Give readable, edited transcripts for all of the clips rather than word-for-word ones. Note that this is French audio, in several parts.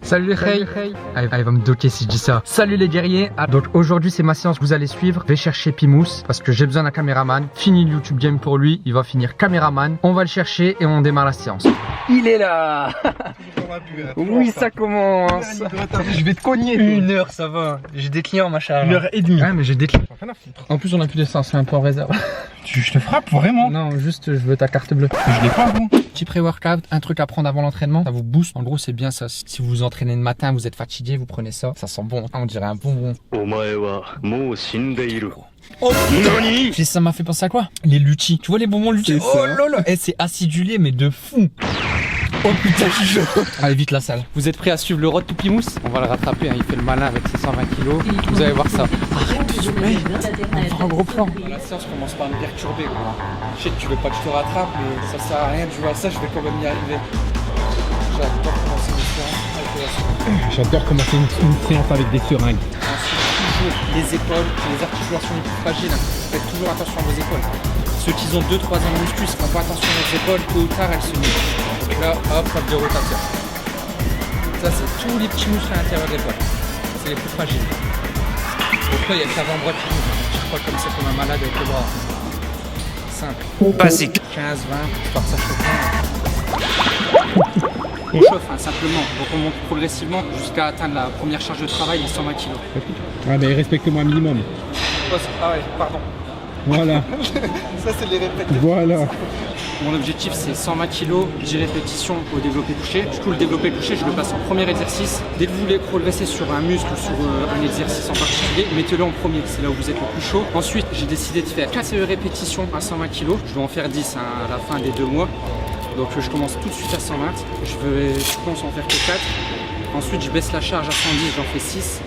Salut les Khay. Ah, il va me docker si je dis ça. Salut les guerriers. Donc aujourd'hui c'est ma séance que vous allez suivre. Je vais chercher Pimous parce que j'ai besoin d'un caméraman. Fini le YouTube Game pour lui. Il va finir caméraman. On va le chercher et on démarre la séance. Il est là. Oui, ça commence. Je vais te cogner. 1 heure, ça va. J'ai des clients ma charge. 1h30. Ouais, mais j'ai des clients. En plus on a plus d'essence, c'est un peu en réserve. Je te frappe vraiment? Non, juste je veux ta carte bleue. Je l'ai pas bon. Petit pré-workout, un truc à prendre avant l'entraînement, ça vous booste. En gros, c'est bien ça. Si vous vous entraînez le matin, vous êtes fatigué, vous prenez ça. Ça sent bon. On dirait un bonbon. Oh putain. Puis ça m'a fait penser à quoi? Les Luchi. Tu vois les bonbons Luchi? Oh lolo. Et c'est acidulé, mais de fou. Oh putain, je suis chaud. Allez, vite la salle. Vous êtes prêts à suivre le Road to Pimous? On va le rattraper, hein. Il fait le malin avec ses 120 kilos. Vous allez voir ça. Arrête de zoomer. On va faire un gros plan. La séance commence par me perturber, gros. Je sais que tu veux pas que je te rattrape, mais ça sert à rien de jouer à ça, je vais quand même y arriver. J'adore commencer une séance avec la séance. J'adore commencer une séance avec des seringues. Ensuite, toujours les épaules, les articulations les plus fragiles. Faites toujours attention à vos épaules. Ceux qui ont 2-3 ans de muscu, si on fait attention à leurs épaules, tôt ou tard, elles se nuent. Donc là, hop, hop de rotation. Ça, c'est tous les petits muscles à l'intérieur de l'épaule. C'est les plus fragiles. Donc là, il y a que l'avant-bras qui bouge. Je crois comme ça, comme un malade avec le bras. Simple. Basique. 15, 20, histoire que ça chauffe bien. On chauffe hein, simplement. Donc on monte progressivement jusqu'à atteindre la première charge de travail, les 120 kg. Ouais, mais respecte-moi un minimum. Ah ouais, pardon. Voilà. Ça, c'est les répétitions. Voilà. Mon objectif c'est 120 kg, 10 répétitions au développé couché. Du coup le développé couché je le passe en premier exercice. Dès que vous voulez progresser sur un muscle ou sur un exercice en particulier, mettez-le en premier, c'est là où vous êtes le plus chaud. Ensuite j'ai décidé de faire 4 répétitions à 120 kg. Je vais en faire 10 à la fin des 2 mois. Donc je commence tout de suite à 120. Je pense en faire que 4. Ensuite je baisse la charge à 110, j'en fais 6.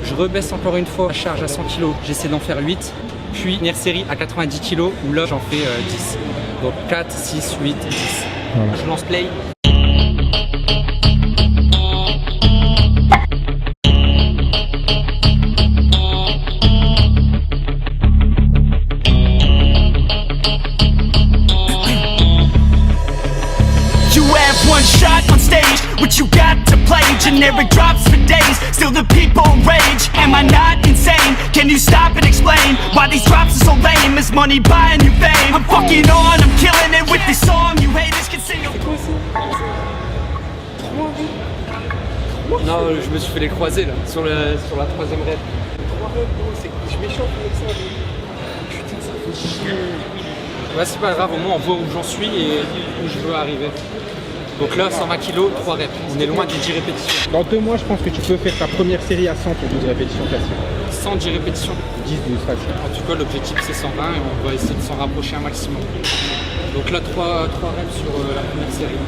Je rebaisse encore une fois la charge à 100 kg, j'essaie d'en faire 8. Puis dernière série à 90 kg où là j'en fais 10. Donc 4, 6, 8, 10. Voilà. Je lance play. One shot on stage, what you got to play? Generic drops for days, still the people rage. Am I not insane? Can you stop and explain why these drops are so lame? Is money buying you fame? I'm fucking on, I'm killing it with this song. You haters can sing. Non, je me suis fait les croiser là, sur la 3ème rep. 3 reps, je m'échauffe avec ça. Putain, ça fait chier. Ouais, c'est pas grave, au moins on voit où j'en suis et où je veux arriver. Donc là, 120 kg, 3 reps. On est loin des 10 répétitions. Dans 2 mois, je pense que tu peux faire ta première série à 100 pour 12 répétitions facile. 110 répétitions. 10, 12 facile. En tout cas, l'objectif c'est 120 et on va essayer de s'en rapprocher un maximum. Donc là, 3 reps sur la première série.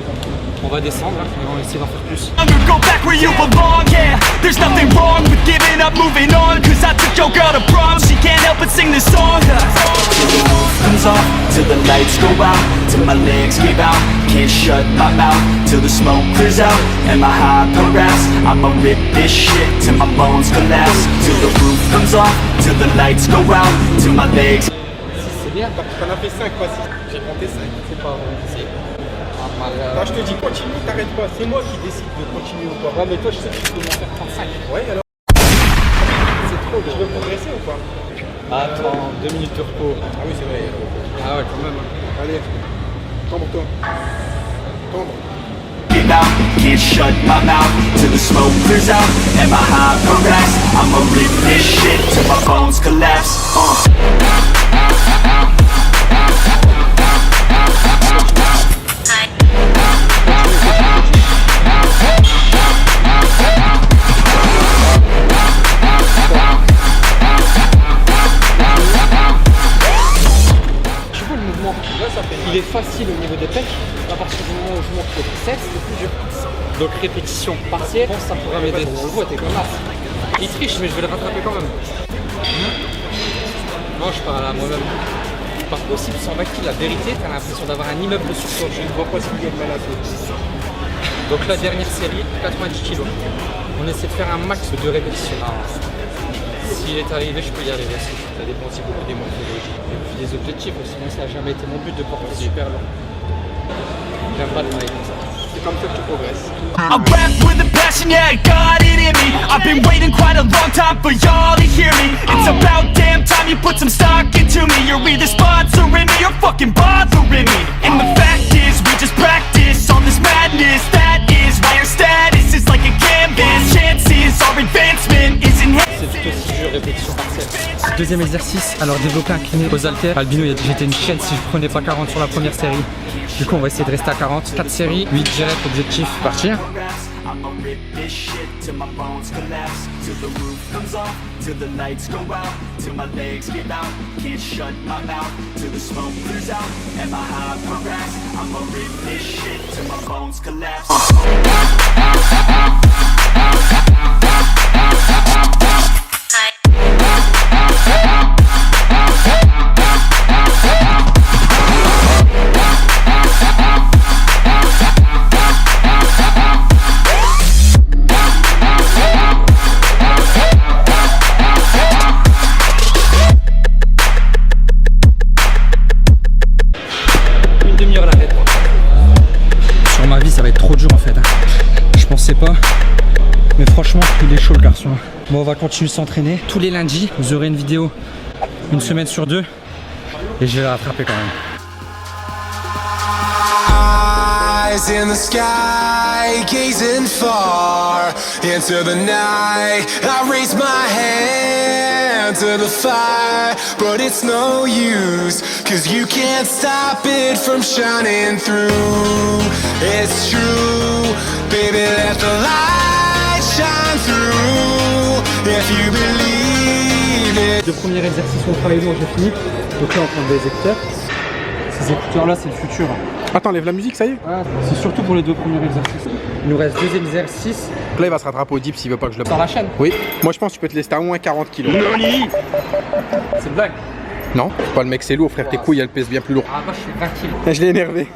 On va descendre hein, et on va essayer d'en faire plus. Go back where you belong, yeah. There's nothing wrong with giving up, moving on. Cause I took your girl to prom, she can't help but sing this song. Till the roof comes off, till the lights go out, till my legs give out, can't shut my mouth, till the smoke clears out, and my high harass. I'ma rip this shit till my bones collapse. Till the roof comes off, till the lights go out, till my legs. C'est bien, T'en as fait 5 fois 6. J'ai compté 5. c'est pas vrai. Quand je te dis continue, t'arrêtes pas. C'est moi qui décide de continuer ou pas. Ouais, mais toi, je sais que tu peux m'en faire 35. Ouais, alors. C'est trop. Je veux progresser ou pas? Attends, 2 minutes de repos. Ah oui, c'est vrai. Ah ouais, quand même. Allez, tombe-toi. Tombe. Give out, can't shut my mouth till the smoke clears out and my high harass. I'ma rip this shit till my bones collapse. Il est facile au niveau des pecs. À partir du moment où je monte le triceps, le plus je pousse. Donc répétition partielle, je pense que ça pourrait m'aider. On le voit, t'es comme là. Il triche, mais je vais le rattraper quand même. Non, je parle à moi-même. Pas possible, sans kg, la vérité, t'as l'impression d'avoir un immeuble sur toi. Je ne vois pas ce qu'il y a de malade. Donc la dernière série, 90 kg. On essaie de faire un max de 2 répétitions. S'il est arrivé, je peux y arriver. Ça dépend aussi beaucoup des morphologies. Et puis des objectifs, sinon ça n'a jamais été mon but de porter super long. J'aime pas travailler comme ça. c'est comme ça que tu progresses. I rap with a passion, yeah, I got it in me. I've been waiting quite a long time for y'all to hear me. It's about damn time you put some stock into me. You're either sponsoring me or fucking bothering me. And the fact is, we just practice all this madness. That is why our status is like a canvas. Chances, our advancement is enhanced. C'est plutôt 6 répétitions par set. Deuxième exercice, alors développer incliné aux haltères. Albino, j'étais une chienne si je prenais pas 40 sur la première série. Du coup, on va essayer de rester à 40. 4 séries, 8 direct, objectif, partir. I'ma rip this shit till my bones collapse, till the roof comes off, till the lights go out, till my legs give out, can't shut my mouth, till the smoke clears out, and my high progress. I'ma rip this shit till my bones collapse. Sur ma vie, ça va être trop dur en fait. Je pensais pas, mais franchement, il est chaud le garçon. Bon, on va continuer de s'entraîner. Tous les lundis, vous aurez une vidéo une semaine sur 2 et je vais la rattraper quand même. Eyes in the sky, gazing far into the night. I raise my hand to the fire, but it's no use, 'cause you can't stop it from shining through. It's true, baby, let the light shine through. If you believe it. Le premier exercice au travail lourd, j'ai fini. Donc là, on prend des écouteurs. Ces écouteurs là, c'est le futur. Attends, enlève la musique, ça y est. Ouais, c'est surtout pour les 2 premiers exercices. Il nous reste 2 exercices. Là, il va se rattraper au dip s'il veut pas que je le Sur la chaîne. Oui. Moi, je pense que tu peux te laisser à au moins 40 kilos. C'est une blague. Non, pas le mec, c'est lourd, frère. Tes couilles, elles pèsent bien plus lourd. Ah bah, je fais 20 kilos. Je l'ai énervé.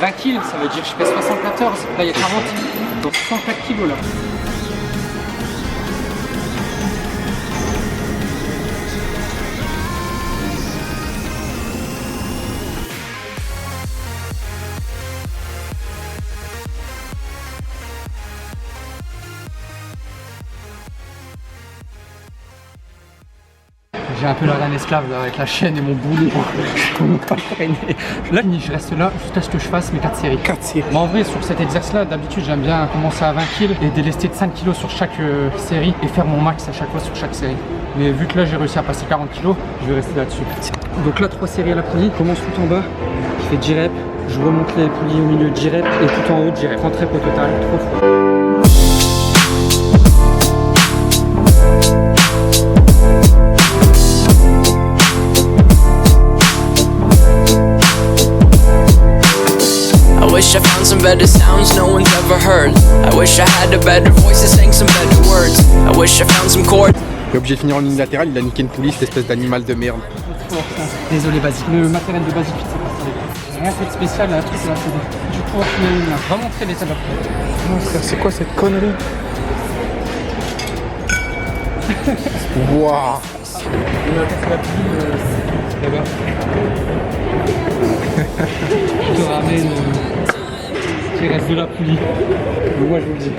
20 kilos, ça veut dire que je pèse 74. Là, il y a 40. Donc 104 kilos là. J'ai un peu l'air d'un esclave là, avec la chaîne et mon boulet. Je peux pas traîner. Là, je reste là jusqu'à ce que je fasse mes 4 séries. 4 séries. Mais en vrai, sur cet exercice-là, d'habitude, j'aime bien commencer à 20 kg et délester de 5 kg sur chaque série et faire mon max à chaque fois sur chaque série. Mais vu que là, j'ai réussi à passer 40 kg, je vais rester là-dessus. Donc là, 3 séries à la poulie. Je commence tout en bas. Je fais 10 reps. Je remonte les poulies au milieu, 10 reps. Et tout en haut, 10 reps. 30 reps au total, 3 fois. I wish I found some better sounds no one's ever heard. I wish I had a better voice that sang some better words. I wish I found some chords. Il est obligé de finir en ligne latérale, il a niqué une poulie, cette espèce d'animal de merde. Désolé, basique. Le matériel de basique, c'est pas ça. J'ai rien fait de spécial, là, truc là, c'est du pouvoir finir une ligne là. Vraiment très l'état d'après. Non, frère, c'est quoi cette connerie? Waouh. Je te ramène qui reste de la poulie. Moi je vous le dis.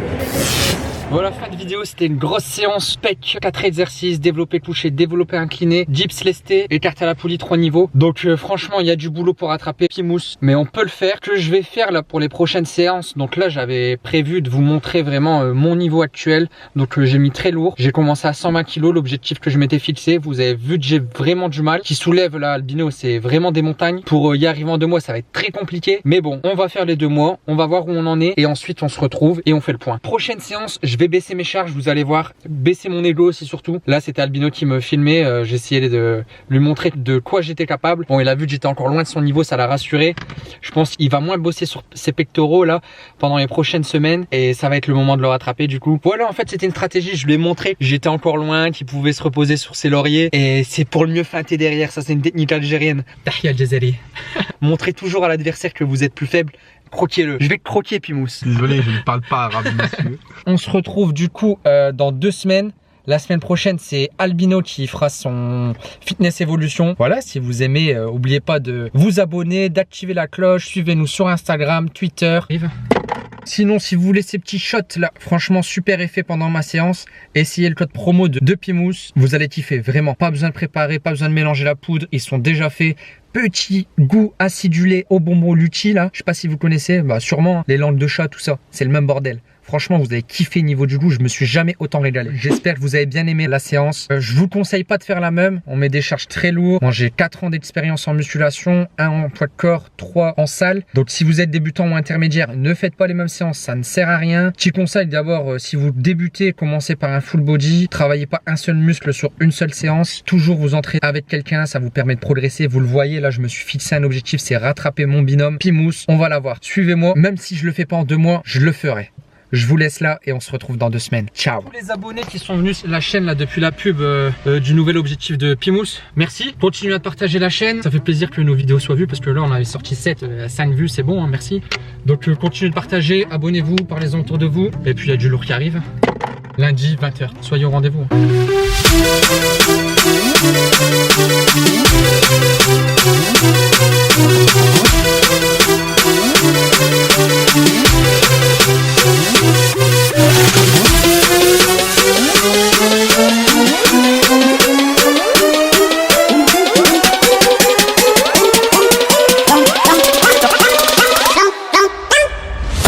Voilà, fin de vidéo, c'était une grosse séance pec, 4 exercices, développé couché, développé incliné, dips lesté, écarté à la poulie 3 niveaux. Donc franchement, il y a du boulot pour rattraper Pimous, mais on peut le faire. Ce que je vais faire là pour les prochaines séances, donc là j'avais prévu de vous montrer vraiment mon niveau actuel. Donc j'ai mis très lourd, j'ai commencé à 120 kg, l'objectif que je m'étais fixé. Vous avez vu que j'ai vraiment du mal. Qui soulève là, Albino, c'est vraiment des montagnes. Pour y arriver en 2 mois, ça va être très compliqué. Mais bon, on va faire les 2 mois, on va voir où on en est et ensuite on se retrouve et on fait le point. Prochaine séance, je vais baisser mes charges, vous allez voir, baisser mon ego aussi surtout. Là c'était Albino qui me filmait, j'essayais de lui montrer de quoi j'étais capable. Bon, il a vu que j'étais encore loin de son niveau, ça l'a rassuré. Je pense qu'il va moins bosser sur ses pectoraux là pendant les prochaines semaines et ça va être le moment de le rattraper du coup. Voilà, en fait c'était une stratégie, je lui ai montré que j'étais encore loin, qu'il pouvait se reposer sur ses lauriers et c'est pour le mieux feinter derrière. Ça c'est une technique algérienne. Tahia Al-Jazari. Montrez toujours à l'adversaire que vous êtes plus faible. Croquez-le. Je vais te croquer, Pimous. Désolé, je ne parle pas arabe, monsieur. On se retrouve du coup dans 2 semaines. La semaine prochaine, c'est Albino qui fera son Fitness Evolution. Voilà, si vous aimez, n'oubliez pas de vous abonner, d'activer la cloche. Suivez-nous sur Instagram, Twitter. Sinon, si vous voulez ces petits shots là, franchement super effet pendant ma séance, essayez le code promo de Pimous. Vous allez kiffer, vraiment. Pas besoin de préparer, pas besoin de mélanger la poudre. Ils sont déjà faits. Petit goût acidulé au bonbon Luchi là. Je sais pas si vous connaissez, bah sûrement les langues de chat, tout ça. C'est le même bordel. Franchement, vous avez kiffé niveau du goût, je me suis jamais autant régalé. J'espère que vous avez bien aimé la séance. Je vous conseille pas de faire la même, on met des charges très lourdes. Moi, j'ai 4 ans d'expérience en musculation, 1 en poids de corps, 3 en salle. Donc si vous êtes débutant ou intermédiaire, ne faites pas les mêmes séances, ça ne sert à rien. Petit conseil d'abord, si vous débutez, commencez par un full body. Travaillez pas un seul muscle sur une seule séance. Toujours vous entraînez avec quelqu'un, ça vous permet de progresser. Vous le voyez, là je me suis fixé un objectif, c'est rattraper mon binôme Pimous. On va l'avoir, suivez-moi, même si je le fais pas en 2 mois, je le ferai. Je vous laisse là et on se retrouve dans 2 semaines. Ciao. Tous les abonnés qui sont venus sur la chaîne là depuis la pub du nouvel objectif de Pimous, merci. Continuez à partager la chaîne. Ça fait plaisir que nos vidéos soient vues parce que là on avait sorti 7, 5 vues, c'est bon, hein, merci. Donc continuez de partager, abonnez-vous, parlez-en autour de vous. Et puis il y a du lourd qui arrive. Lundi 20h. Soyez au rendez-vous.